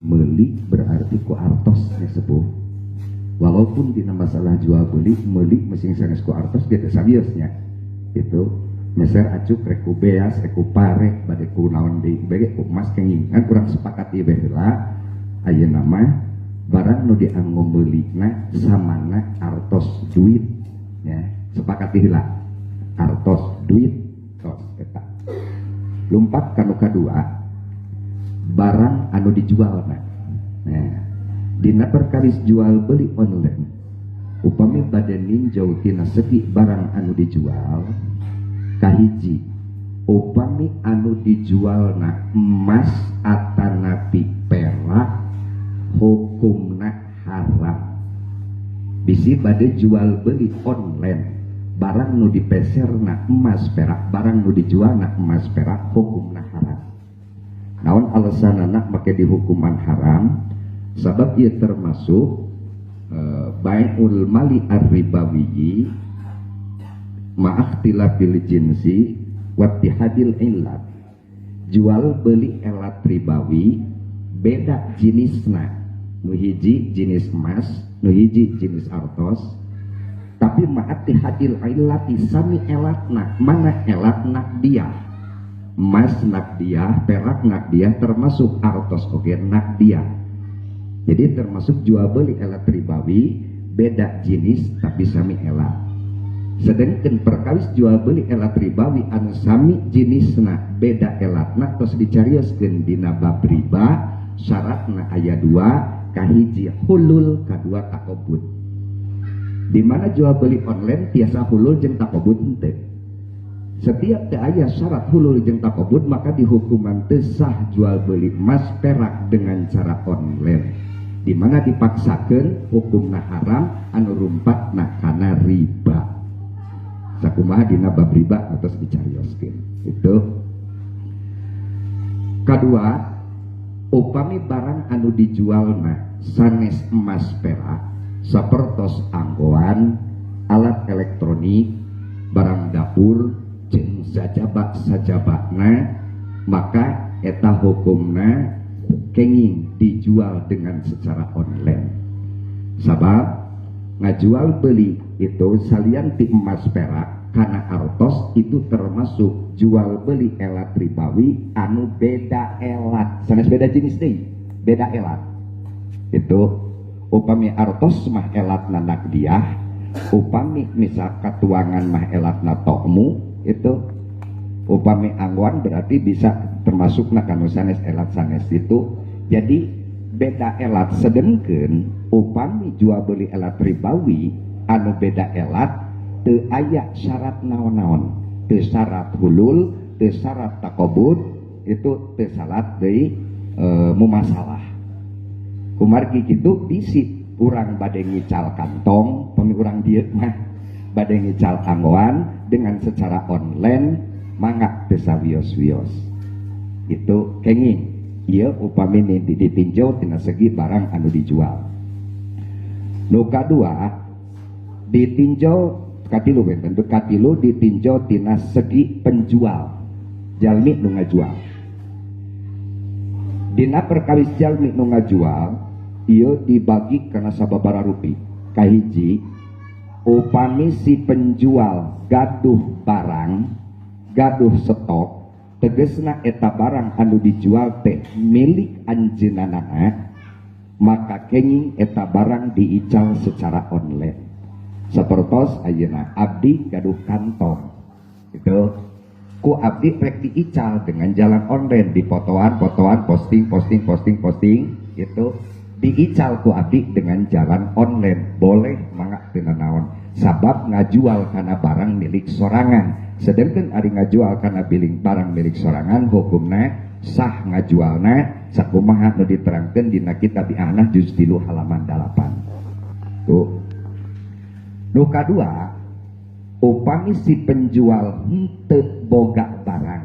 meuli berarti ku artos disebut. Walaupun dina masalah jual beli meuli mesin sanes ku artos dia sabiosnya. Itu meser acuk rek ku beas rek ku pare bade ku naon deui bage ku emas kenging kan urang sepakat ieu baheula ayeuna mah barang nu dianggo meulina samana artos duit ya sepakat heula artos duit tos eta. Lumpat kanu kadua barang anu dijual nah dina perkawis jual beli online upami bade ninjau tina segi barang anu dijual kahiji upami anu dijual na emas atanapi perak hukumna haram. Bisi bade jual beli online barang nu dipeser na emas perak barang nu dijual na emas perak hukumna haram. Naon alasanana make dihukuman haram sabab ieu termasuk bai'ul mali ar-ribawi ma'akhtilafil jinsi wattihadil illat. Jual beli elat ribawi beda jenisna, nu hiji jenis emas nu hiji jenis artos tapi ma'attihadil illati sami elatna. Mana elatna dia emas nakdiah, perak nakdiah, termasuk artos oke nakdiah. Jadi termasuk jual beli elat ribawi beda jenis tapi sami elat. Sedangkan perkawis jual beli elat ribawi anu sami jenisna beda elatna tos dicarioskeun dina bab riba syaratna aya 2 kahiji hulul kadua takobut. Di mana jual beli online tiasa hulul jeung takobut henteu. Setiap teu aya syarat hulul jeung takobut maka dihukuman teu sah jual beli emas perak dengan cara online. Di mana dipaksakeun hukumna haram anu rumpatna kana riba. Sakumaha dina bab riba atos dicarioskeun. Itu. Kadua, upami barang anu dijualna sanes emas perak sapertos anggoan, alat elektronik, barang dapur, jeung sajabak-sajabakna maka eta hukumna kenging dijual dengan secara online. Sabab ngajual beli itu salian ti emas perak karena artos itu termasuk jual beli elat ribawi anu beda elat sanes beda jenis deui beda elat. Itu upami artos mah elatna nakdiah, upami misal katuangan mah elatna tokmu itu upami angguan berarti bisa termasuk kanu sanes elat sanes itu. Jadi beda elat sedengkeun upami jual beli elat ribawi anu beda elat teu aya syarat naon-naon, teu syarat hulul, teu syarat takobut, itu teu syarat deui mumasalah. Kumargi kitu bisi urang bade ngical kantong pami urang dieu mah bade ngical anggoan dengan secara online mangga teu sawios-wios. Itu kenging ieu upami ditinjau tina segi barang anu dijual. Nu kadua ditinjau katilu benten katilu ditinjau tina segi penjual jalmi nu ngajual. Dina perkawis jalmi nu ngajual ieu dibagi kana sababaraha rupi. Kahiji upami si penjual gaduh barang gaduh stok tegesna eta barang anu dijual teh milik anjeunana maka kenging eta barang diical secara online. Sapertos ayeuna abdi gaduh kantong itu ku abdi rek diical dengan jalan online di fotoan posting itu diical ku abdi dengan jalan online boleh mangga teu naon sabab ngajual kana barang milik sorangan. Sedangkan ari ngajual kana barang milik sorangan hukumna sah ngajualna sakumaha nu diterangkeun dina kitab I'anah juz 3 halaman 8. Tuh. Nu kadua upami si penjual henteu boga barang,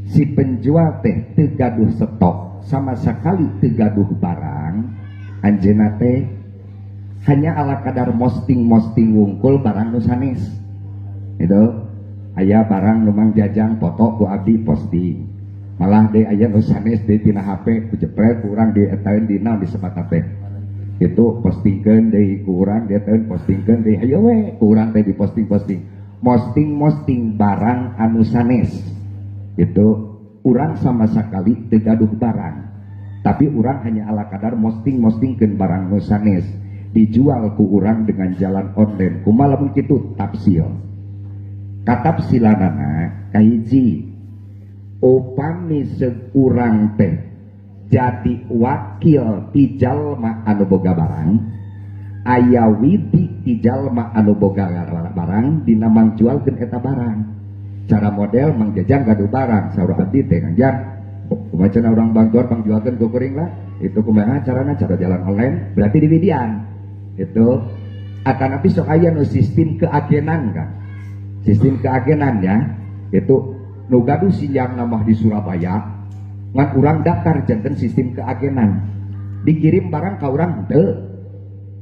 si penjual teh teu gaduh stok sama sekali teu gaduh barang, anjeunna teh hanya ala kadar posting wungkul barang nu sanes. Itu aya barang nu mang jajang foto ku abdi posting, malah de aya nu sanes di tina HP kujepret kurang di etaeun dina di sebat teh itu postingkeun deui kurang dia teh postingkeun deui hayo we kurang teh di posting barang anu sanes itu urang sama sekali teu gaduh barang tapi urang hanya ala kadar postingkeun barang nu sanes dijual ku urang dengan jalan online kumaha lamun kitu tafsil katapsilanana kahiji upami sekurang teh jadi wakil ti jalma anu boga barang aya widi ti jalma anu boga barang dina mangjualkeun eta barang cara model mangjajang gaduh barang saur abdi teh kanjang kumaha cenah urang bangtor mangjualkeun ku kuring lah itu kumaha carana cara jalan online berarti di widian itu akan tapi sok aya nu sistem keagenan kan sistem keagenan ya itu nu gaduh sinyang nama di Surabaya ngan urang daftar janten sistem keagenan dikirim barang ka urang teu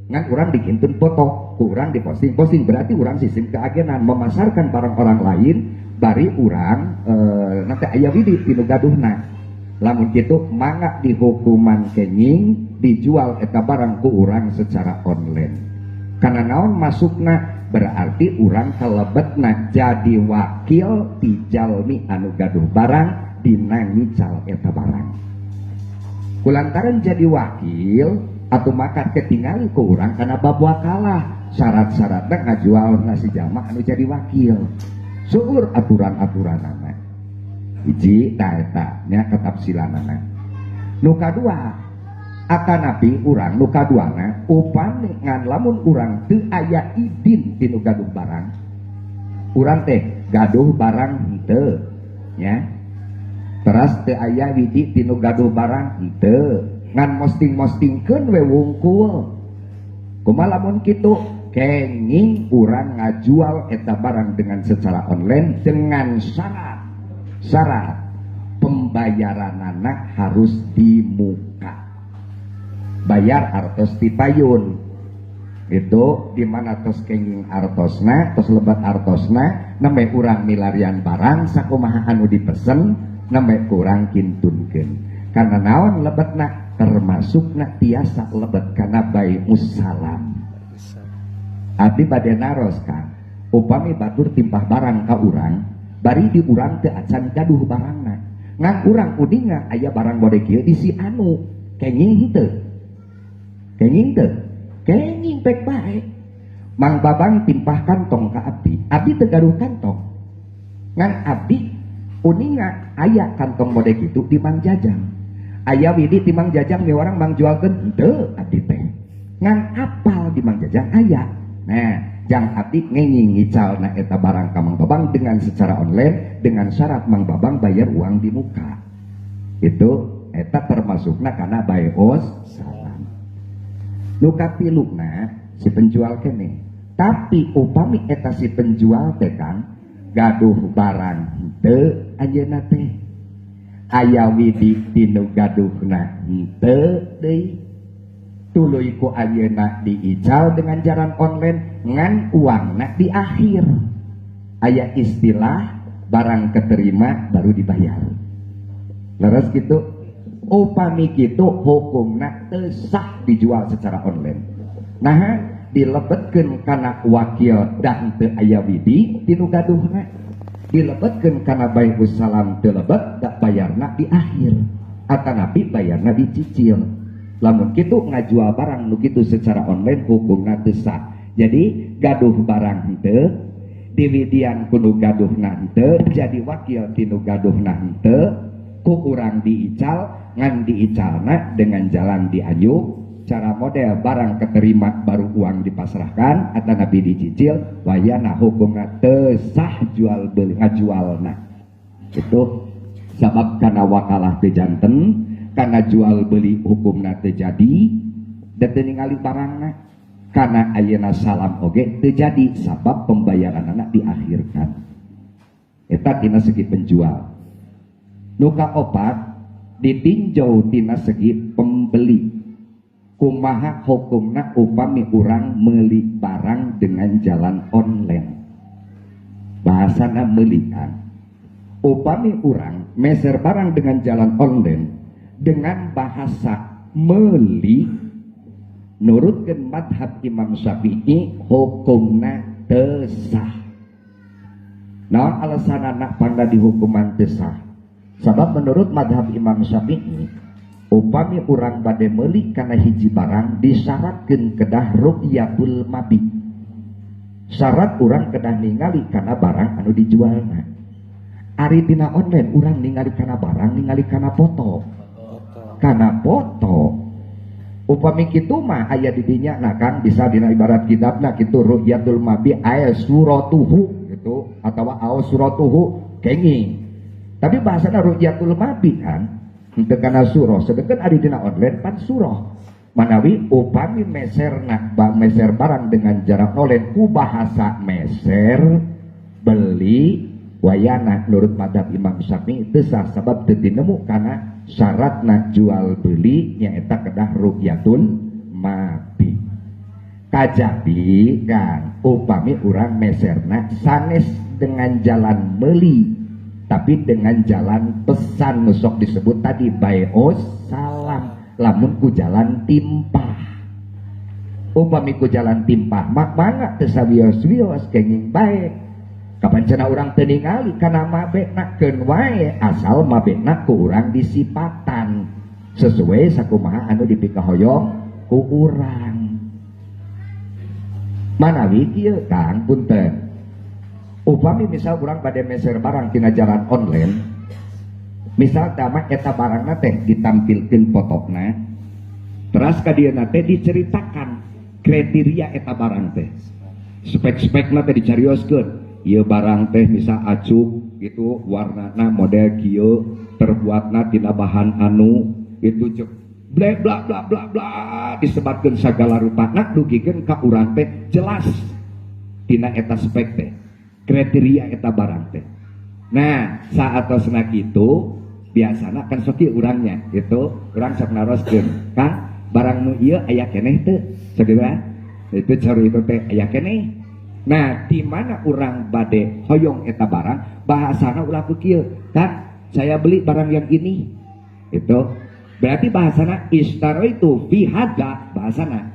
ngan urang dikintun foto ku urang diposting berarti urang sistem keagenan memasarkan barang orang lain bari urang nanti aya widi tinu gaduhna lamun kitu mangga dihukuman kenging dijual eta barang ku urang secara online karena naon masukna berarti urang kalebetna jadi wakil ti jalmi anu gaduh barang dina ngical eta barang kulantaran jadi wakil atau maka ketinggali ku urang karena bab wakalah syarat-syaratna ngajual nasi jalma anu jadi wakil seueur aturan-aturanana hiji ta eta nya katapsilanana nu kadua akan nabi urang nu kaduana upami ngan lamun urang teu aya idin tinu gaduh barang urang teh gaduh barang henteu nya teras teu aya widi tinu gaduh barang henteu ngan postingkeun we wungkul kumaha lamun kitu kenging urang ngajual eta barang dengan secara online dengan syarat pembayaranana harus di muka bayar artos tipayun itu dimana tos kenging artosna tos lebat artosna nembe urang milarian barang sakumaha anu dipesen nembe kurang kintunkeun karena naon lebetna termasukna tiasa lebet kana bae musalam abdi bade naros kan upami batur timpah barang ka urang bari di urang teu acan gaduh barangna ngan urang udinga aya barang bode kieu di si anu kenging henteu kenging pek bae mang babang timpah kantong ka abdi teu gaduh kantong ngan abdi uninga aya kantong mode kitu di mang jajang aya widi di mang jajang mi orang mang jualkeun henteu abdi teh ngan apal di mang jajang aya nah jang abdi ngenging ngicalna eta barang ka mang babang dengan secara online dengan syarat mang babang bayar uang di muka itu eta termasukna kana bae salam nu kapiluna si penjual kene tapi upami eta si penjual teh Kang gaduh barang henteu anjeunna teh aya widi tinu gaduhna henteu deui tuluy ku ayeuna diical dengan jalan online ngan uangna di akhir aya istilah barang keterima baru dibayar leres gitu upami kitu hukumna teu sah dijual secara online nah dilebetkeun kana wakil dan teu aya widi tinu gaduhna dilebetkeun kana bae salam teu lebet da bayarna di akhir atanapi bayarna dicicil lamun kitu ngajual barang nu kitu secara online hukumna teu sah jadi gaduh barang henteu diwidian kudu gaduhna henteu jadi wakil tinu gaduhna henteu ku urang diical ngan diicalna dengan jalan diayu cara model barang keterima baru uang dipasrahkan atau nabi dicicil wayana hukumna teu sah jual beli ngajualna itu sabab kana wakalah teu janten kana jual beli hukumna teu jadi da teu ningali barangna kana ayeuna salam oge teu jadi sabab pembayaranna diakhirkan eta tina segi penjual nu kaopat ditinjau tina segi pembeli kumaha hukumna upami urang meuli barang dengan jalan online bahasana meuli kan upami orang meser barang dengan jalan online dengan bahasa meuli nurutkeun madhab Imam Syafi'i hukumna teu sah. Naon alasanana pangga dihukuman teu sah? Sabab menurut madhab Imam Syafi'i upami urang bade meuli kana hiji barang disyaratkeun kedah ru'yatul mabit. Syarat urang kedah ningali kana barang anu dijualna. Ari dina online urang ningali kana barang ningali kana foto. Kana foto. Upami kitu mah aya di dinya nah Kang bisa dina ibarat kitabna kitu ru'yatul mabit aya suratuhu gitu atawa au suratuhu kenging. Tapi bahasana ru'yatul mabit kan henteu kana surah sedangkan ari dina online pan surah. Manawi upami meser barang dengan jarak online ku bahasa meser beli wayana nurut madhab Imam Syafi'i teu sah sabab teu tinemu kana syaratna jual beli nyaeta kedah ru'yatul mabit. Kajabi kan upami urang meserna sanes dengan jalan meuli tapi dengan jalan pesan nusok disebut tadi bai'us salam lamun ku jalan timpah. Upami ku jalan timpah mak mangga teu sawios-wios kenging bae. Kapancana urang teu ningali kana mabekna keun wae asal mabekna ku urang disipatan sesuai sakumaha anu dipikahoyong ku urang. Manawi kieu Kang punten. Upami misal urang bade meser barang tina jalan online, misal dama eta barangna teh ditampilkeun fotona, teras ka dieuna teh diceritakan kriteria eta barang teh. Spek-spekna teh dicarioskeun. Ieu barang teh misal acuk gitu warnana model kieu, terbuatna tina bahan anu itu cek bla bla bla bla bla disebatkeun sagala rupana dugikeun ka urang teh jelas tina eta spek teh. Kriteria eta barang teh. Nah, saatosna kitu biasana kan sok ieu urangnya gitu, urang sok naroskeun, Kang, barang nu ieu aya keneh teu? Sageura. Itu cari itu teh aya keneh. Nah, di mana urang bade hoyong eta barang, bahasana ulah kieu, Kang, saya beli barang yang ini. Itu berarti bahasana istaraitu fi hadza bahasana.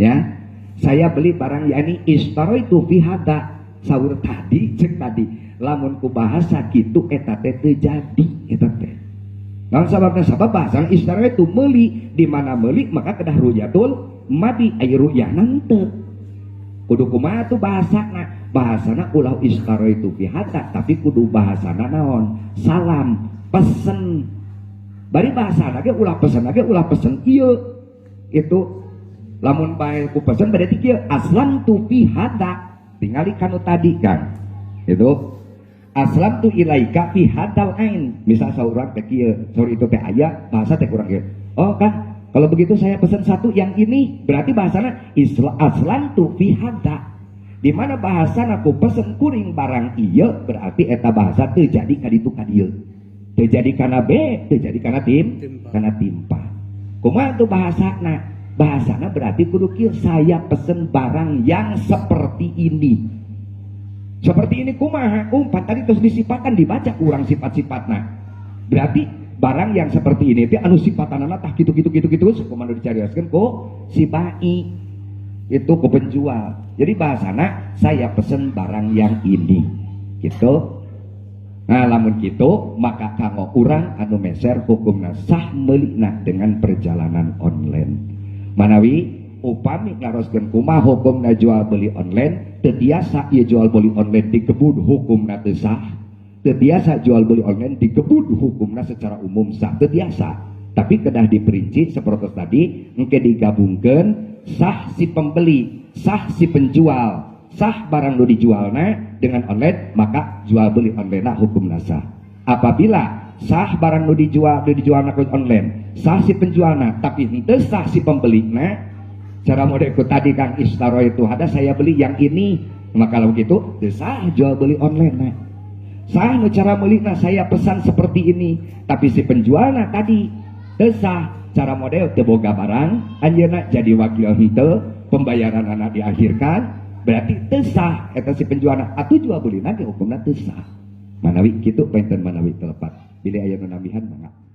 Ya. Saya beli barang yang ini istaraitu fi hadza. Saur tadi cek tadi lamun ku bahasa kitu eta teh teu jadi eta teh. Naon sababna? Sabab bahasa istarah itu meuli, di mana meuli maka kedah ru'yatul mabit aya ru'yahna teu. Kudu kumaha tuh bahasana? Bahasana ulah istarah itu pihata tapi kudu bahasana naon? Salam, pesen. Bari bahasana ge ulah pesen ieu. Itu lamun bae ku pesen berarti kieu aslan tu pihata. Tingali kanu tadi kan itu aslam tu ilaika fi hadal ain misal saurang teh kieu saur itu teh aya bahasa teh kurang kieu oh kan kalau begitu saya pesan satu yang ini berarti bahasana aslam tu fi hada di mana bahasana ku pesen kuring barang ieu berarti eta bahasa teu jadi ka ditu ka dieu teu jadi kana be teu jadi kana timpa kumaha tuh bahasana bahasana berarti kudu kieu saya pesen barang yang seperti ini. Seperti ini kumaha? Umpan tadi terus disipatkan dibaca kurang sifat-sifatna. Berarti barang yang seperti ini teh anu sifatanana tah kitu kumaha dicarioskeun ku si bai. Itu ku penjual. Jadi bahasana saya pesen barang yang ini. Gitu. Nah, lamun kitu maka kanggo urang anu meser hukumna sah meulina dengan perjalanan online. Manawi upami ngaroskeun kumaha hukumna jual beli online teu tiasa ieu jual beli online dikebut hukumna teu sah teu tiasa jual beli online dikebut hukumna secara umum sah teu tiasa tapi kedah diperinci sapertos tadi engke digabungkeun sah si pembeli sah si penjual sah barang nu dijualna dengan online maka jual beli online hukumna sah apabila sah barang nu dijualna ku online sah si penjualna tapi henteu sah si pembelina cara modelku tadi Kang istaro itu ada saya beli yang ini maka kalau gitu teu sah jual beli online sah nu cara meulina saya pesan seperti ini tapi si penjualna tadi teu sah cara model teu boga barang anjeunna jadi wakil henteu pembayaran anak diakhirkan berarti teu sah eta si penjualna atuh jual belina ge hukumna teu sah Manawi kitu penten manawi telepat. Pilih aya nu nambihan mangga.